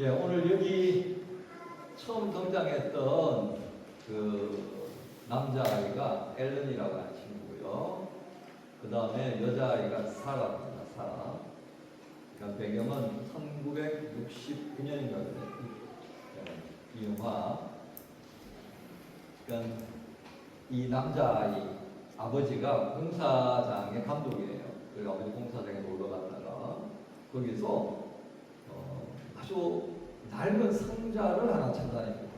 예, 오늘 여기 처음 등장했던 그 남자아이가 앨런이라고 하는 친구고요. 그 다음에 여자아이가 사라입니다. 사라. 그러니까 배경은 1969년인가 그래요. 이 영화. 그러니까 이 남자아이 아버지가 공사장의 감독이에요. 그래서 아버지 공사장에 놀러 갔다가 거기서 아주 낡은 상자를 하나 찾아냅니다.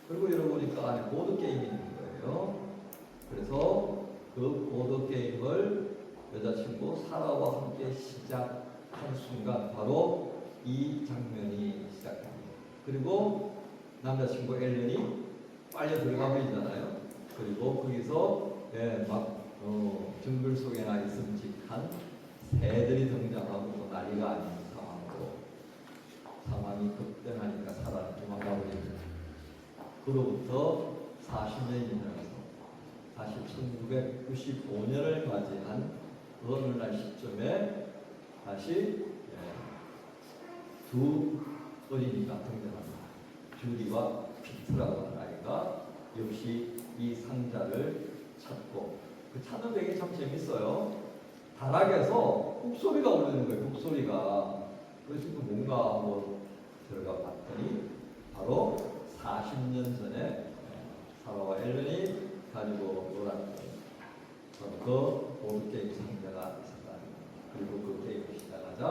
그리고 열어보니까 안에 보드게임이 있는 거예요. 그래서 그 보드게임을 여자친구 사라와 함께 시작한 순간 바로 이 장면이 시작합니다. 그리고 남자친구 앨런이 빨려 들어가 버리잖아요. 그리고 거기서 정글 속에나 있음직한 새들이 등장하고 또 난리가 아닌 상황이 급변하니까 사라는 도망가 버립니다. 그로부터 40년이 지나서 다시 1995년을 맞이한 어느 날 시점에 다시 두 어린이가 등장합니다. 주디와 피트라고 하는 아이가 역시 이 상자를 찾고 그 찾는 배경이 참 재밌어요. 다락에서 북소리가 울리는 거예요. 북소리가. 그래서 뭔가 하고 들어가 봤더니 바로 40년 전에 사라와 앨런이 가지고 놀았던 그 보드게임 상자가 있었다. 그리고 그 게임을 시작하자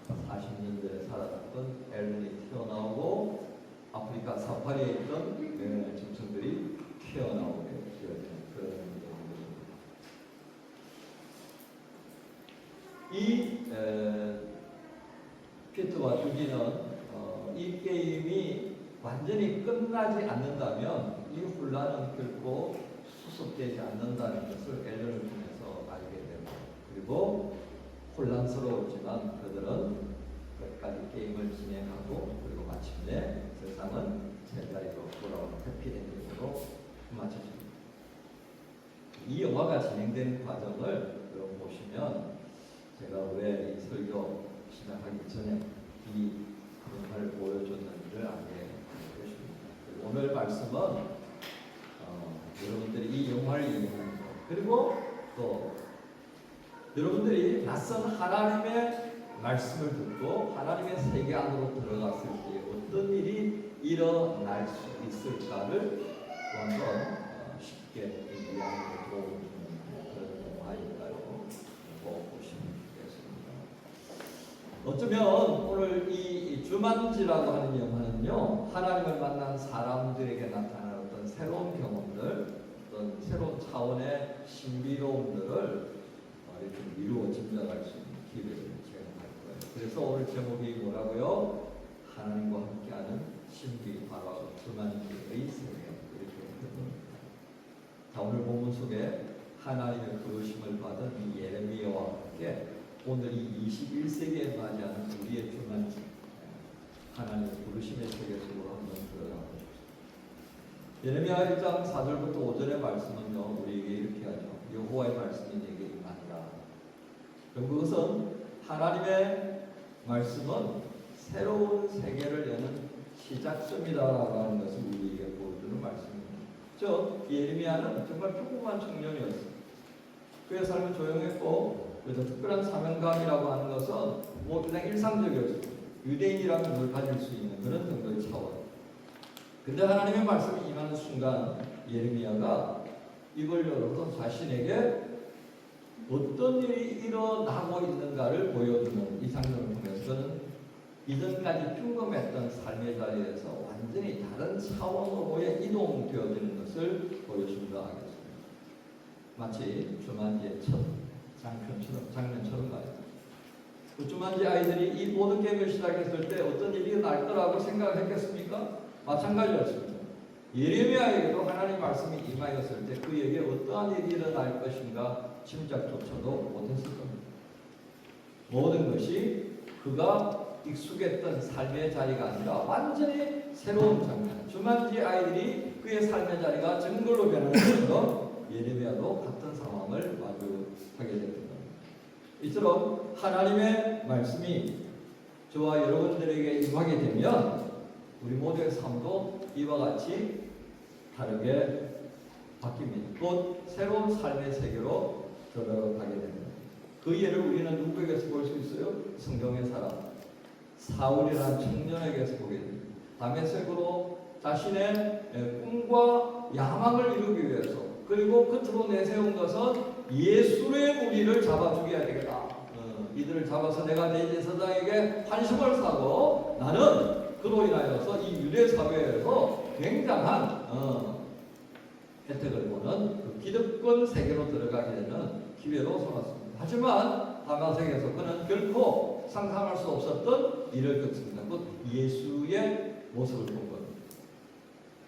40년 전에 살아났던 앨런이 튀어나오고 아프리카 사파리에 있던 짐승들이 튀어나오게 되어진 그런 내용입니다. 이 피트와 주디는 이 게임이 완전히 끝나지 않는다면 이 혼란은 결코 수습되지 않는다는 것을 앨런을 통해서 알게 됩니다. 그리고 혼란스러웠지만 그들은 끝까지 게임을 진행하고 그리고 마침내 세상은 제자리로 돌아오는 해피엔딩으로 마쳐집니다. 이 영화가 진행된 과정을 보시면 제가 왜 이 설교 시작하기 전에 이 영화를 보여줬는지를 알게 되십니다. 오늘 말씀은 여러분들이 이 영화를 이해하는 것 그리고 또 여러분들이 낯선 하나님의 말씀을 듣고 하나님의 세계 안으로 들어갔을 때 어떤 일이 일어날 수 있을까를 한번 쉽게 이해하는 도움을 주는 그런 영화니까요. 꼭 보시면 되겠습니다. 어쩌면 오늘 이 주만지라고 하는 영화는요, 하나님을 만난 사람들에게 나타나는 어떤 새로운 경험들, 어떤 새로운 차원의 신비로움들을 이렇게 미루어 짐작할 수 있는 기회를 제공할 거예요. 그래서 오늘 제목이 뭐라고요? 하나님과 함께하는 신비 바로 주만지의 세계 이렇게 해봅니다. 자, 오늘 본문 속에 하나님의 부르심을 받은 이 예레미야와 함께 오늘 이 21세기에 맞이하는 우리의 주만지 하나님의 부르심의 세계 속으로 한번 들어가 보십시오. 예레미야 1장 4절부터 5절의 말씀은요, 우리에게 이렇게 하죠. 여호와의 말씀이 내게 임하니라. 그것은 하나님의 말씀은 새로운 세계를 여는 시작점이다라는 것을 우리에게 보여주는 말씀입니다. 즉 예레미야는 정말 평범한 청년이었습니다. 그의 삶은 조용했고 그래서 특별한 사명감이라고 하는 것은 뭐 그냥 일상적이었습니다. 유대인이라면 늘 가질 수 있는 그런 정도의 차원. 근데 하나님의 말씀이 임하는 순간 예레미야가 이걸 열어서 자신에게 어떤 일이 일어나고 있는가를 보여주는 이 장면을 통해서 저는 이전까지 평범했던 삶의 자리에서 완전히 다른 차원으로의 이동되어지는 것을 보여준다 하겠습니다. 마치 주만지의 첫 장면처럼 말이죠. 그 주만지 아이들이 이 모든 게임을 시작했을 때 어떤 일이 날 거라고 생각했겠습니까? 마찬가지였습니다. 예레미야에게도 하나님 말씀이 임하였을 때 그에게 어떠한 일이 일어날 것인가 짐작조차도 못했을 겁니다. 모든 것이 그가 익숙했던 삶의 자리가 아니라 완전히 새로운 장면. 주만지 아이들이 그의 삶의 자리가 정글로 변하는 것처럼 예레미야도 같은 상황을 마주하게 됩니다. 이처럼 하나님의 말씀이 저와 여러분들에게 임하게 되면 우리 모두의 삶도 이와 같이 다르게 바뀝니다. 곧 새로운 삶의 세계로 들어가게 됩니다. 그 예를 우리는 누구에게서 볼 수 있어요? 성경의 사람 사울이라는 청년에게서 보게 됩니다. 다메섹으로 자신의 꿈과 야망을 이루기 위해서 그리고 끝으로 내세운 것은 예수의 무리를 잡아 죽여야 되겠다. 이들을 잡아서 내가 대제사장에게 환심을 사고 나는 그로 인하여서 이 유대 사회에서 굉장한 혜택을 보는 그 기득권 세계로 들어가게 되는 기회로 삼았습니다. 하지만 다메섹에서 그는 결코 상상할 수 없었던 일을 겪습니다. 곧 예수의 모습을 본 겁니다.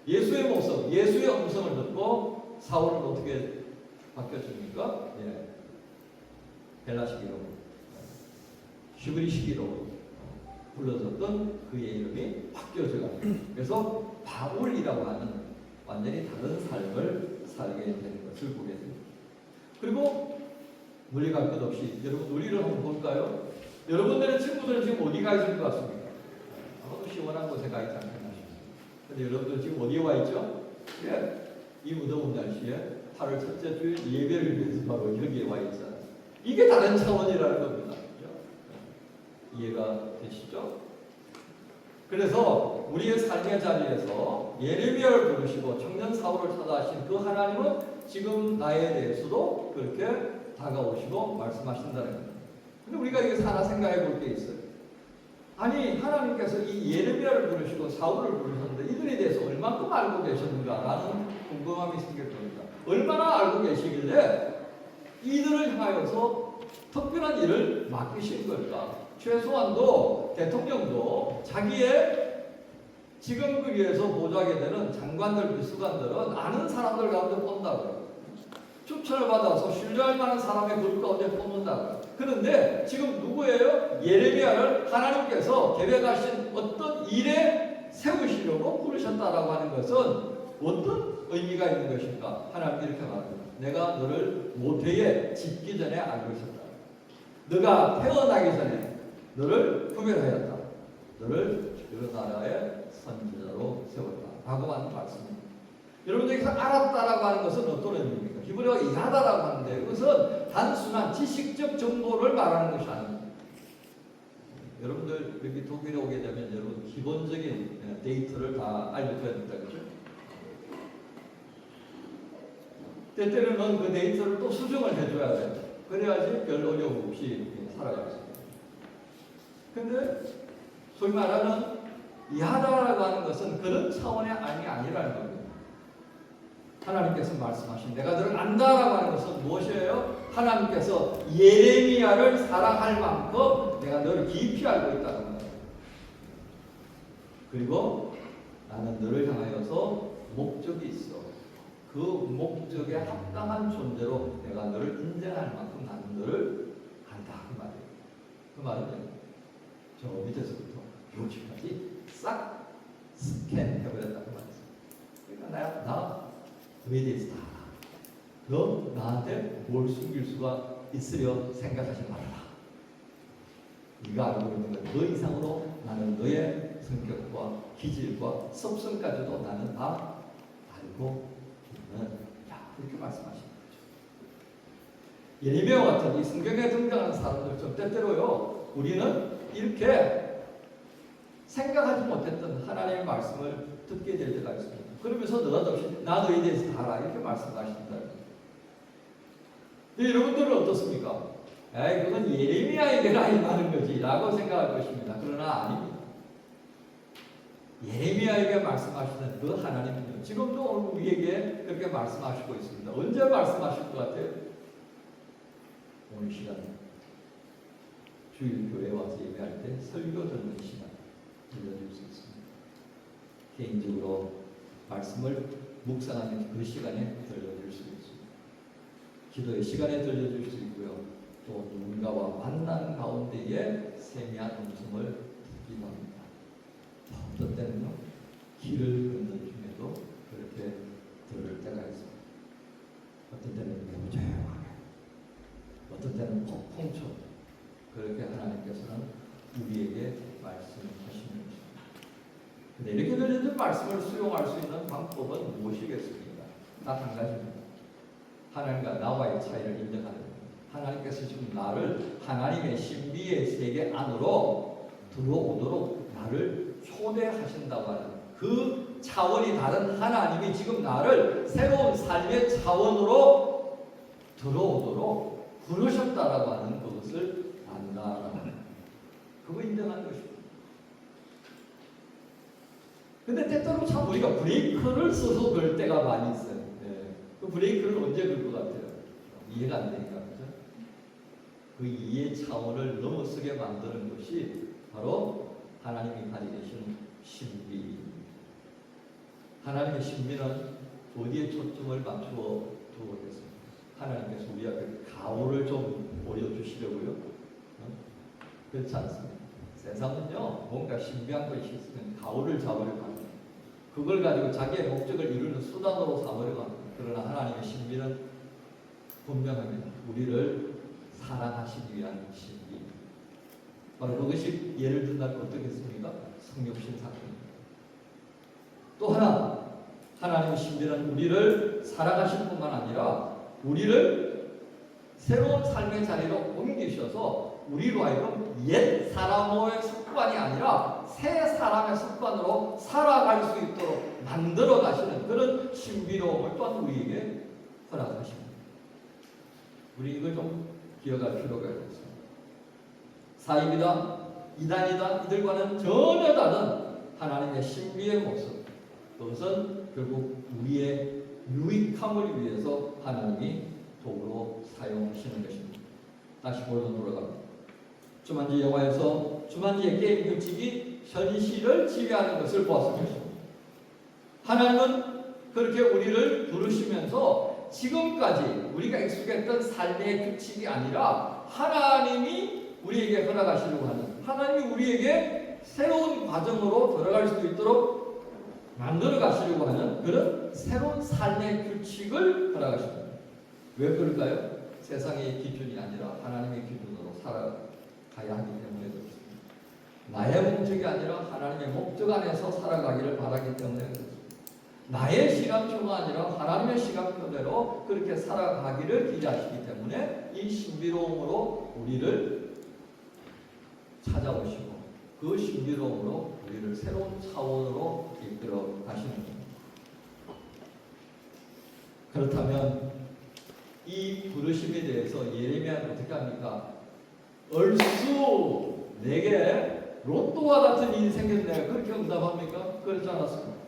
예수의 모습, 예수의 음성을 듣고 사울은 어떻게 바뀌어집니까? 예. 헬라식이로 히브리식이로 불러졌던 그의 이름이 바뀌어져 갑니다. 그래서 바울이라고 하는 완전히 다른 삶을 살게 되는 것을 보게 됩니다. 그리고 논리가 할 것 없이 여러분 논리를 한번 볼까요? 여러분들의 친구들은 지금 어디 가 있을 것 같습니까? 아무도 시원한 곳에 가 있지 않겠나 싶습니다. 근데 여러분들 지금 어디에 와 있죠? 예, 이 무더운 날씨에 8월 첫째 주일 예배를 위해서 바로 여기에 와 있잖아요. 이게 다른 차원이라는 겁니다. 이해가 되시죠? 그래서 우리의 삶의 자리에서 예레미야를 부르시고 청년 사울을 찾아하신 그 하나님은 지금 나에 대해서도 그렇게 다가오시고 말씀하신다는 겁니다. 근데 우리가 여기서 하나 생각해 볼 게 있어요. 아니 하나님께서 이 예레미야를 부르시고 사울을 부르셨는데 이들에 대해서 얼마큼 알고 계셨는가라는 궁금함이 생길 겁니다. 얼마나 알고 계시길래 이들을 향하여서 특별한 일을 맡기신 걸까? 최소한도 대통령도 자기의 지금 그 위에서 보좌하게 되는 장관들, 비서관들은 아는 사람들 가운데 뽑는다고요. 추천을 받아서 신뢰할 만한 사람의 그룹 가운데 뽑는다고요. 그런데 지금 누구예요? 예레미야를 하나님께서 계획하신 어떤 일에 세우시려고 부르셨다라고 하는 것은 어떤 의미가 있는 것인가? 하나님 이렇게 말합니다. 내가 너를 모태에 짓기 전에 알고 있었다. 너가 태어나기 전에 너를 구별하였다. 너를 여러 나라의 선지자로 세웠다. 라고 하는 말씀입니다. 여러분들이 알았다라고 하는 것은 어떤 의미입니까? 히브리어가 이하다라고 하는데 그것은 단순한 지식적 정보를 말하는 것이 아닙니다. 여러분들 여기 독일에 오게 되면 여러분 기본적인 데이터를 다 알려줘야 된다. 그렇죠? 때때로는 그 데이터를 또 수정을 해줘야 돼요. 그래야지 별 어려움 없이 살아갈 수 있어요. 근데 소위 말하는 이하다라고 하는 것은 그런 차원의 안이 아니라는 겁니다. 하나님께서 말씀하신 내가 너를 안다라고 하는 것은 무엇이에요? 하나님께서 예레미야를 사랑할 만큼 내가 너를 깊이 알고 있다는 거예요. 그리고 나는 너를 향하여서 목적이 있어. 그 목적에 합당한 존재로 내가 너를 인정할 만큼 나는 너를 안다. 그 말이에요. 그 말은 저 밑에서부터 요지까지 싹 스캔해버렸다. 그 말이에요. 그러니까 나 너에 대해서 다 알아. 너 나한테 뭘 숨길 수가 있으려 생각하지 말아라. 네가 알고 있는 것 너 이상으로 나는 너의 성격과 기질과 섭성까지도 나는 다 알고 있는 이렇게 말씀하시는 거죠. 예레미야와 같은 이 성경에 등장하는 사람들처럼 때때로요 우리는 이렇게 생각하지 못했던 하나님의 말씀을 듣게 될 때가 있습니다. 그러면서 느닷없이 나 너에 대해서 다 알아 이렇게 말씀하신다. 근데 여러분들은 어떻습니까? 에이 그건 예레미야에게나 임하는 거지 라고 생각할 것입니다. 그러나 아닙니다. 예레미야에게 말씀하시는 그 하나님은요 지금도 우리에게 그렇게 말씀하시고 있습니다. 언제 말씀하실 것 같아요? 오늘 시간 주일 교회 와서 예배할 때 설교 듣는 시간 들려줄 수 있습니다. 개인적으로 말씀을 묵상하는 그 시간에 들려줄 수 있습니다. 기도의 시간에 들려줄 수 있고요. 또 누군가와 만난 가운데에 세미한 음성을 듣기도 합니다. 어떤 때는요 길을 걷는 중에도 그렇게 들을 때가 있습니다. 어떤 때는 매우 조용하게, 어떤 때는 폭풍처럼 그렇게 하나님께서는 우리에게 이렇게 들려진 말씀을 수용할 수 있는 방법은 무엇이겠습니까? 딱 한 가지입니다. 하나님과 나와의 차이를 인정하는 겁니다. 하나님께서 지금 나를 하나님의 신비의 세계 안으로 들어오도록 나를 초대하신다고 하는 그 차원이 다른 하나님이 지금 나를 새로운 삶의 차원으로 들어오도록 부르셨다라고 하는 그것을 안다라는 그거 인정하는 것입니다. 근데 때때로 참 우리가 브레이크를 써서 그럴 때가 많이 있어요. 네. 그 브레이크를 언제 걸 것 같아요? 이해가 안 되니까. 그죠? 그 이해 차원을 넘어서게 만드는 것이 바로 하나님이 가지고 계신 신비입니다. 하나님의 신비는 어디에 초점을 맞추어 두었겠습니까? 하나님께서 우리 앞에 가오를 좀 보여주시려고요? 그렇지 않습니다. 세상은요, 뭔가 신비한 것이 있으면 가오를 잡으려고 합니다. 그걸 가지고 자기의 목적을 이루는 수단으로 삼으려고 합니다. 그러나 하나님의 신비는 분명합니다. 우리를 사랑하시기 위한 신비. 바로 그것이 예를 든다면 어떻겠습니까? 성육신 사건입니다. 또 하나, 하나님의 신비는 우리를 살아가실 뿐만 아니라 우리를 새로운 삶의 자리로 옮기셔서 우리로 하여금 옛 사람의 습관이 아니라 새 사람의 습관으로 살아갈 수 있도록 만들어 가시는 그런 신비로움을 또한 우리에게 허락하십니다. 우리 이걸 좀 기억할 필요가 있습니다. 사입이다, 이단이다, 이들과는 전혀 다른 하나님의 신비의 모습. 그것은 결국 우리의 유익함을 위해서 하나님이 도구로 사용하시는 것입니다. 다시 본론 돌아갑니다. 주만지 영화에서 주만지의 게임 규칙이 현실을 지배하는 것을 보았을 것입니다. 하나님은 그렇게 우리를 부르시면서 지금까지 우리가 익숙했던 삶의 규칙이 아니라 하나님이 우리에게 허락하시려고 하는, 하나님이 우리에게 새로운 과정으로 들어갈 수 있도록 만들어 가시려고 하는 그런 새로운 삶의 규칙을 허락하십니다. 왜 그럴까요? 세상의 기준이 아니라 하나님의 기준으로 살아가야 하기 때문에 그렇습니다. 나의 목적이 아니라 하나님의 목적 안에서 살아가기를 바라기 때문에 그렇습니다. 나의 시간표가 아니라 하나님의 시간표대로 그렇게 살아가기를 기대하시기 때문에 이 신비로움으로 우리를 찾아오시고 그 신비로움으로 우리를 새로운 차원으로 이끌어 가시는 겁니다. 그렇다면 이 부르심에 대해서 예레미야는 어떻게 합니까? 얼쑤 내게 로또와 같은 일이 생겼네. 그렇게 응답합니까? 그렇지 않았습니다.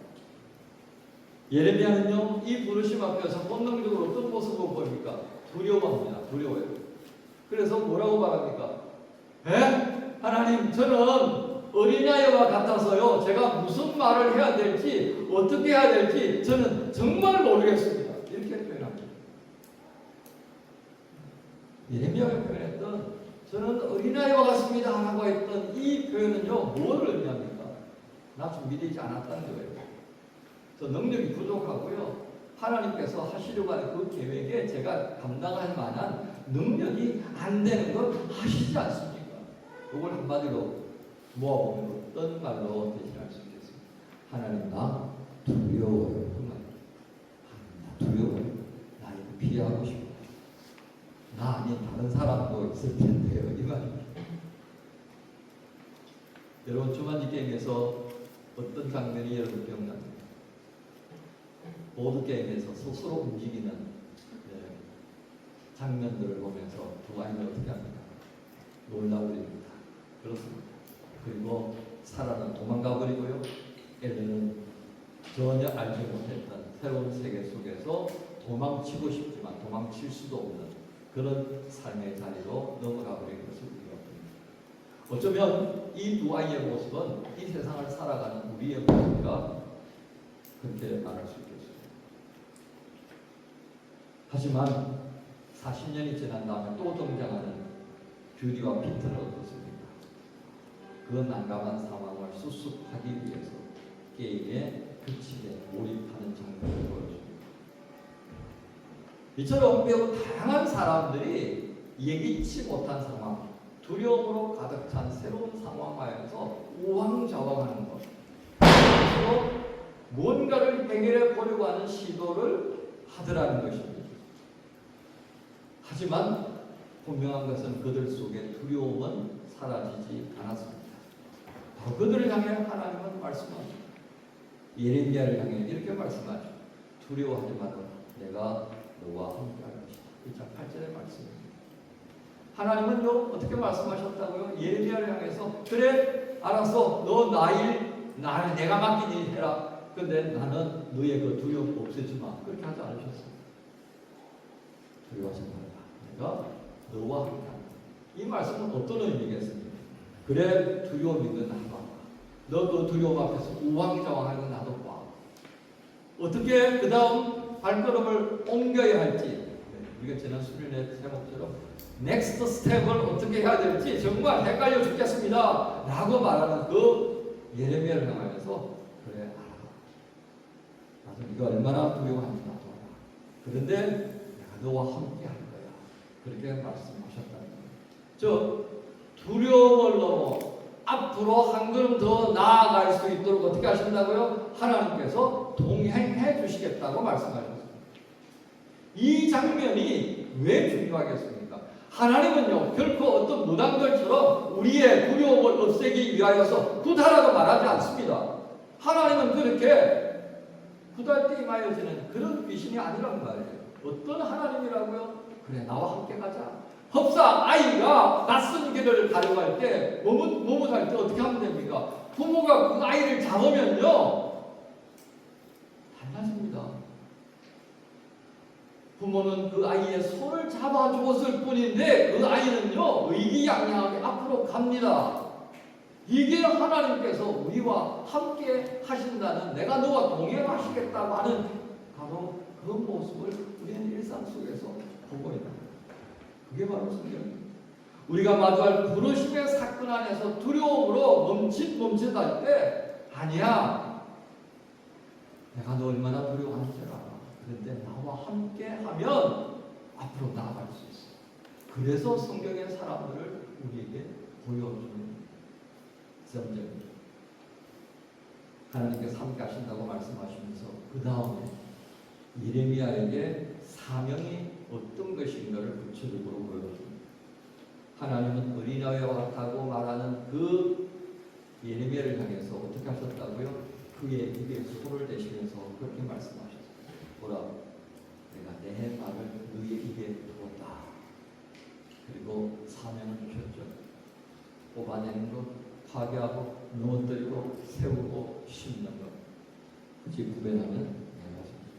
예레미야는요, 이 부르심 앞에서 본능적으로 어떤 모습을 보입니까? 두려워합니다. 두려워요. 그래서 뭐라고 말합니까? 하나님, 저는 어린아이와 같아서요, 제가 무슨 말을 해야 될지, 어떻게 해야 될지, 저는 정말 모르겠습니다. 이렇게 표현합니다. 예레미야가 표현했던, 저는 어린아이와 같습니다. 라고 했던 이 표현은요, 뭘 의미합니까? 나 준비되지 않았다는 거예요. 저 능력이 부족하고요, 하나님께서 하시려고 하는 그 계획에 제가 감당할 만한 능력이 안 되는 걸 아시지 않습니까? 그걸 한마디로 모아보면 어떤 말로 대신할 수 있겠습니까? 하나님, 나 두려워요. 그 말입니다. 나 두려워요. 나 이거 피하고 싶어요. 나 아닌 다른 사람도 있을 텐데요. 이 말입니다. 여러분, 주만지 게임에서 어떤 장면이 여러분 기억납니까? 보드게임에서 스스로 움직이는 장면들을 보면서 두 아이는 어떻게 합니까? 놀라버립니다. 그렇습니다. 그리고 사라는 도망가버리고요, 엘리는 전혀 알지 못했던 새로운 세계 속에서 도망치고 싶지만 도망칠 수도 없는 그런 삶의 자리로 넘어가버리는 것을 우리가 봅니다. 어쩌면 이 두 아이의 모습은 이 세상을 살아가는 우리의 모습과 그렇게 말할 수 있겠습니다. 하지만 40년이 지난 다음에 또 등장하는 뷰리와 피터는 어떻습니까? 그 난감한 상황을 수습하기 위해서 게임의 규칙에 몰입하는 장면을 보여줍니다. 이처럼 매우 다양한 사람들이 예기치 못한 상황, 두려움으로 가득 찬 새로운 상황 하에서 우왕좌왕하는 것, 해결해 보려고 하는 시도를 하더라는 것입니다. 하지만 분명한 것은 그들 속에 두려움은 사라지지 않았습니다. 바로 그들을 향해 하나님은 말씀합니다. 예레미야를 향해 이렇게 말씀하죠. 두려워하지 마라. 내가 너와 함께할 것이다. 1장 8절의 말씀입니다. 하나님은요 어떻게 말씀하셨다고요? 예레미야를 향해서 그래 알았어 너 나를 내가 맡기니 해라. 근데 나는 너의 그 두려움 없애지 마. 그렇게 하지 않으셨어요. 두려워하지 말라. 내가 너와 함께한다. 이 말씀은 어떤 의미겠습니까? 그래 두려움 있는 나도 봐. 너 그 두려움 앞에서 우왕좌왕하는 거 나도 봐. 어떻게 그 다음 발걸음을 옮겨야 할지 우리가 지난 수련회 제목처럼 넥스트 스텝을 어떻게 해야 될지 정말 헷갈려 죽겠습니다 라고 말하는 그 예레미야를 향하여서 그래 알아. 나도 네가 얼마나 두려워하는지 나도 알아. 그런데 내가 너와 함께 할 거야. 그렇게 말씀하셨다는 거예요. 저 두려움을 넘어 앞으로 한 걸음 더 나아갈 수 있도록 어떻게 하신다고요? 하나님께서 동행해 주시겠다고 말씀하셨습니다. 이 장면이 왜 중요하겠습니까? 하나님은요 결코 어떤 무당들처럼 우리의 두려움을 없애기 위하여서 구달하고 말하지 않습니다. 하나님은 그렇게 구달 때 임하여지는 그런 귀신이 아니란 말이에요. 어떤 하나님이라고요? 그래 나와 함께 가자. 법사 아이가 낯선 길을 가려고 할 때 뭐할 때 어떻게 하면 됩니까? 부모가 그 아이를 잡으면요 달라집니다. 부모는 그 아이의 손을 잡아주었을 뿐인데 그 아이는요 의기양양하게 앞으로 갑니다. 이게 하나님께서 우리와 함께 하신다는 내가 너와 동행하시겠다고 하는 바로 그 모습을 우리는 일상 속에서 보고 있는 거예요. 그게 바로 성경입니다. 우리가 마주할 부르심의 사건 안에서 두려움으로 멈칫할 때 아니야 내가 너 얼마나 두려워하는지 알아. 그런데 나와 함께 하면 앞으로 나아갈 수 있어. 그래서 성경의 사람들을 우리에게 보여주는 점입니다. 하나님께서 함께 하신다고 말씀하시면서 그 다음에 예레미야에게 사명이 어떤 것인가를 구체적으로 보여줍니다. 하나님은 어린아이와 같다고 말하는 그 예레미야를 향해서 어떻게 하셨다고요? 그의 입에 손을 대시면서 그렇게 말씀하셨어요. 보라, 내가 내 말을 너의 입에 두었다. 그리고 사명을 주셨죠. 뽑아내는 것, 파괴하고 무너뜨리고 세우고 심는 것. 굳이 구별하면 내가십니다.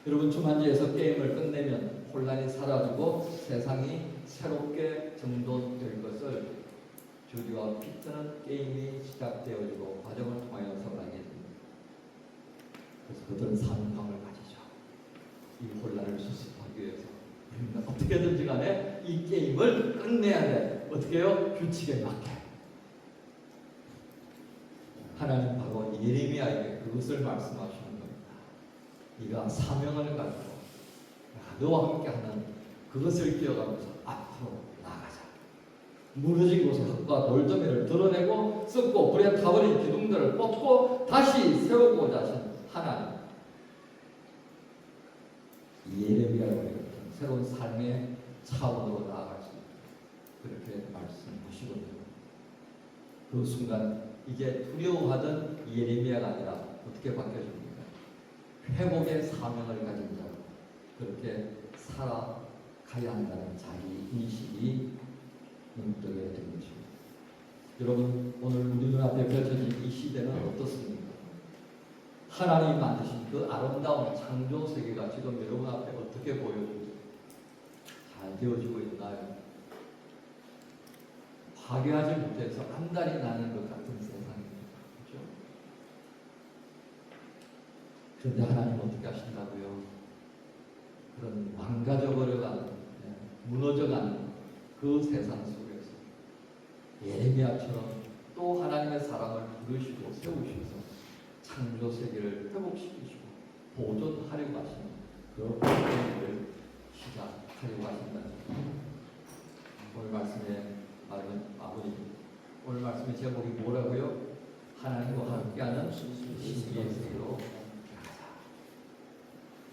여러분 주만지에서 게임을 끝내면 혼란이 사라지고 세상이 새롭게 정돈될 것을 주디와 피터는 게임이 시작되어지고 과정을 통하여서 알게 됩니다. 그래서 그들은 사명감을 가지죠. 이 혼란을 수습하기 위해서 우리는 어떻게든지 간에 이 게임을 끝내야 돼. 어떻게 해요? 규칙에 맞게. 하나님 바로 예레미야에게 그것을 말씀하시는 겁니다. 네가 사명을 가지고 너와 함께하는 그것을 기억하면서 앞으로 나아가자. 무너진 곳에 흙과 돌더미를 드러내고 썩고 불에 타버린 기둥들을 뽑고 다시 세우고자 하신 하나님. 예레미야를 새로운 삶의 차원으로 나아갈 수 있도록 그렇게 말씀하시거든요. 그 순간 이제 두려워하던 예레미야가 아니라 어떻게 바뀌어집니까? 회복의 사명을 가진 자, 그렇게 살아가야 한다는 자기 인식이 눈뜨게 된 것입니다. 여러분 오늘 우리 눈앞에 펼쳐진 이 시대는 어떻습니까? 하나님이 만드신 그 아름다운 창조 세계가 지금 여러분 앞에 어떻게 보여요? 잘 되어지고 있나요? 파괴하지 못해서 안달이 나는 것 같은 세상입니다. 그렇죠? 그런데 하나님은 어떻게 하신다고요? 그런 망가져버려가는, 무너져가는 그 세상 속에서 예레미야처럼 또 하나님의 사랑을 부르시고 세우셔서 창조 세계를 회복시키시고 보존하려고 하시는 그 일을 시작하려고 하신다는 오늘 말씀에 아버님 오늘 말씀의 제목이 뭐라고요? 하나님과 함께하는 신비의 세계로 가자.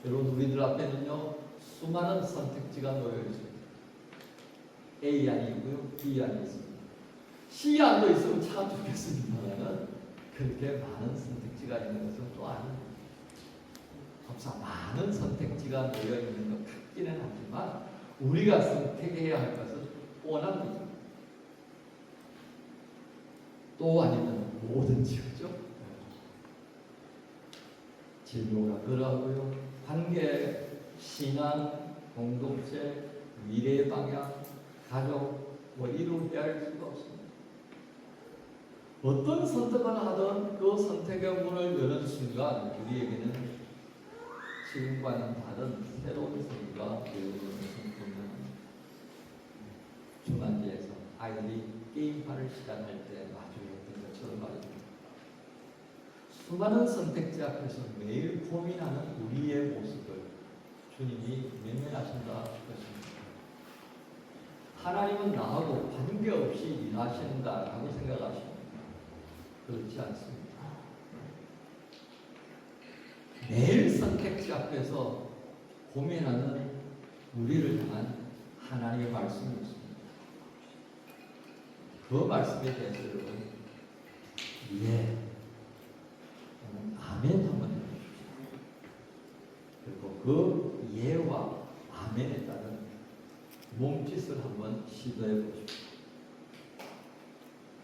여러분, 우리들 앞에는요 수많은 선택지가 놓여 있습니다. A 아니고요, B 안이 있습니다. C 안도 있으면 참 좋겠습니다만은 그렇게 많은 선택지가 있는 것은 또 아닙니다. 법사 많은 선택지가 놓여 있는 것 같기는 하지만 우리가 선택해야 할 것은 뻔합니다. 또 아니면 뭐든지, 그죠? 진로가 그러하고요, 관계, 신앙, 공동체, 미래 방향, 가족, 뭐 이루어야 할 수가 없습니다. 어떤 선택을 하든 그 선택의 문을 여는 순간 우리에게는 지금과는 다른 새로운 세계가 열리는 것을 보면, 중간지에서 아이들이 게임파를 시작할 때 마주했던 것처럼 말입니다. 수많은 선택지 앞에서 매일 고민하는 우리의 모습을 주님이 외면하신다 것입니다. 하나님은 나하고 관계없이 일하신다라고 생각하십니다. 그렇지 않습니다. 매일 선택지 앞에서 고민하는 우리를 향한 하나님의 말씀이 있습니다. 그 말씀에 대해서 여러분, 예, 아멘 한번 해주십시오. 그리고 그 예와 아멘에 따른 몸짓을 한번 시도해 보십시오.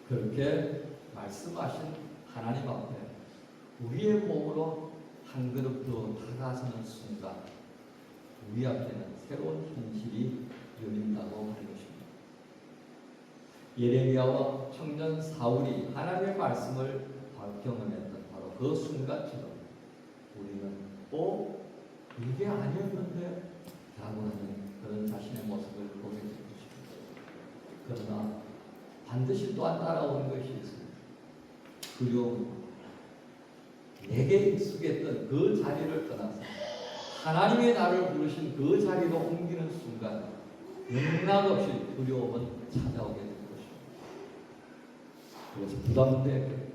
그렇게 말씀하신 하나님 앞에 우리의 몸으로 한 걸음 더 다가서는 순간 우리 앞에는 새로운 현실이 열린다고 하는 것입니다. 예레미야와 청년 사울이 하나님의 말씀을 경험했던 바로 그 순간처럼 우리는 이게 아니었는데 라고 하는 그런 자신의 모습을 보게 될 것입니다. 그러나 반드시 또한 따라오는 것이 있습니다. 두려움, 내게 익숙했던 그 자리를 떠나서 하나님의 나를 부르신 그 자리로 옮기는 순간 영락없이 두려움은 찾아오게 될 것입니다. 그래서 부담되게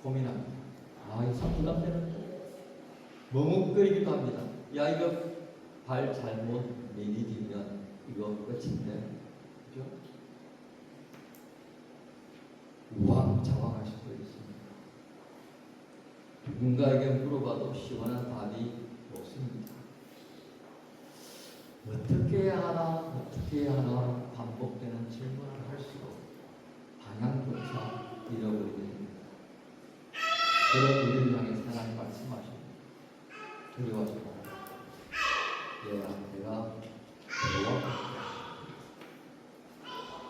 고민합니다. 이거 참 부담되는데, 머뭇거리기도 합니다. 야, 이거 발 잘못 내디디면 이거 끝인데, 그죠? 우왕좌왕할 수도 있습니다. 누군가에게 물어봐도 시원한 답이 없습니다. 어떻게 해야 하나 반복되는 질문을 할수록 방향조차 잃어버리게 됩니다. 그런 우리를 향해 하나님 말씀하십니다. 두려워하지 마라. 내가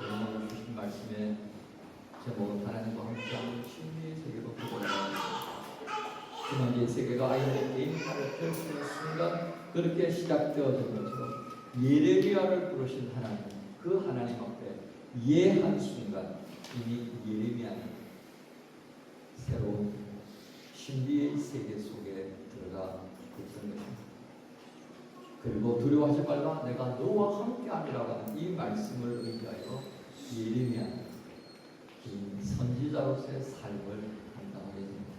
여러분을 주신 말씀에 제목은 하나님과 함께하는 신비의 세계로 기도합니다. 지난 이 세계가 아이들의 게임판을 펼치는 순간 그렇게 시작되어진 것처럼 예레미야를 부르신 하나님, 그 하나님 앞에 예한 순간 이미 예레미야는 새로운 신비의 세계 속에 들어가 있던 것입니다. 그리고 두려워하지 말라, 내가 너와 함께하리라고 하는 이 말씀을 의지하여 예레미야는 선지자로서의 삶을 감당하게 됩니다.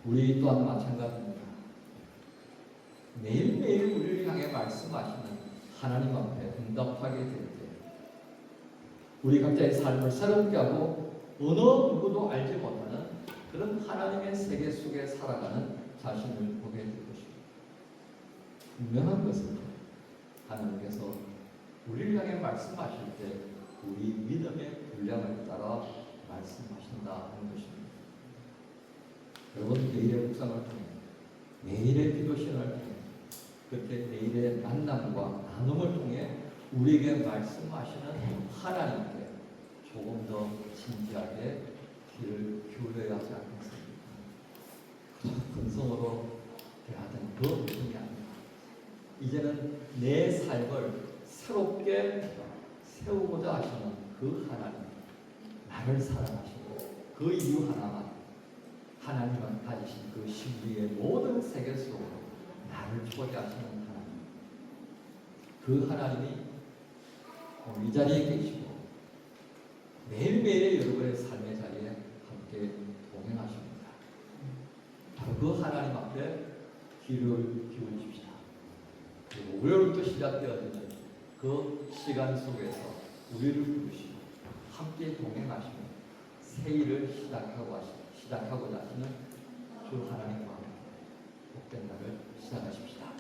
우리 또한 마찬가지입니다. 매일매일 우리를 향해 말씀하시는 하나님 앞에 응답하게 될 때 우리 각자의 삶을 새롭게 하고 어느 누구도 알지 못하는 그런 하나님의 세계 속에 살아가는 자신을 보게 될 것입니다. 분명한 것은 하나님께서 우리를 향해 말씀하실 때 우리 믿음의 분량을 따라 말씀하신다 하는 것입니다. 여러분, 내일의 묵상을 통해, 내일의 기도 시간을 통해, 그렇게 내일의 만남과 나눔을 통해 우리에게 말씀하시는 하나님께 조금 더 진지하게 귀를 기울여야 하지 않겠습니까? 그저 근성으로 대하던 그 믿음이 아니라 이제는 내 삶을 새롭게 세우고자 하시는 그 하나님, 나를 사랑하시고 그 이유 하나만, 하나님만 가지신 그 신비의 모든 세계 속으로 나를 초대하시는 하나님, 그 하나님이 이 자리에 계시고 매일매일 여러분의 삶의 자리에 함께 동행하십니다. 바로 그 하나님 앞에 귀를 기울입시다. 그리고 우리로부터 시작되어지는 그 시간 속에서 우리를 부르시고 함께 동행하시며 새 일을 시작하고자 하시는 주 하나님과 복된 날을 시작하십시다.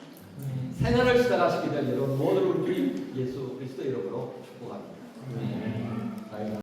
새날을 시작하시기 전 여러분 모두를 우리 예수 그리스도 이름으로 축복합니다.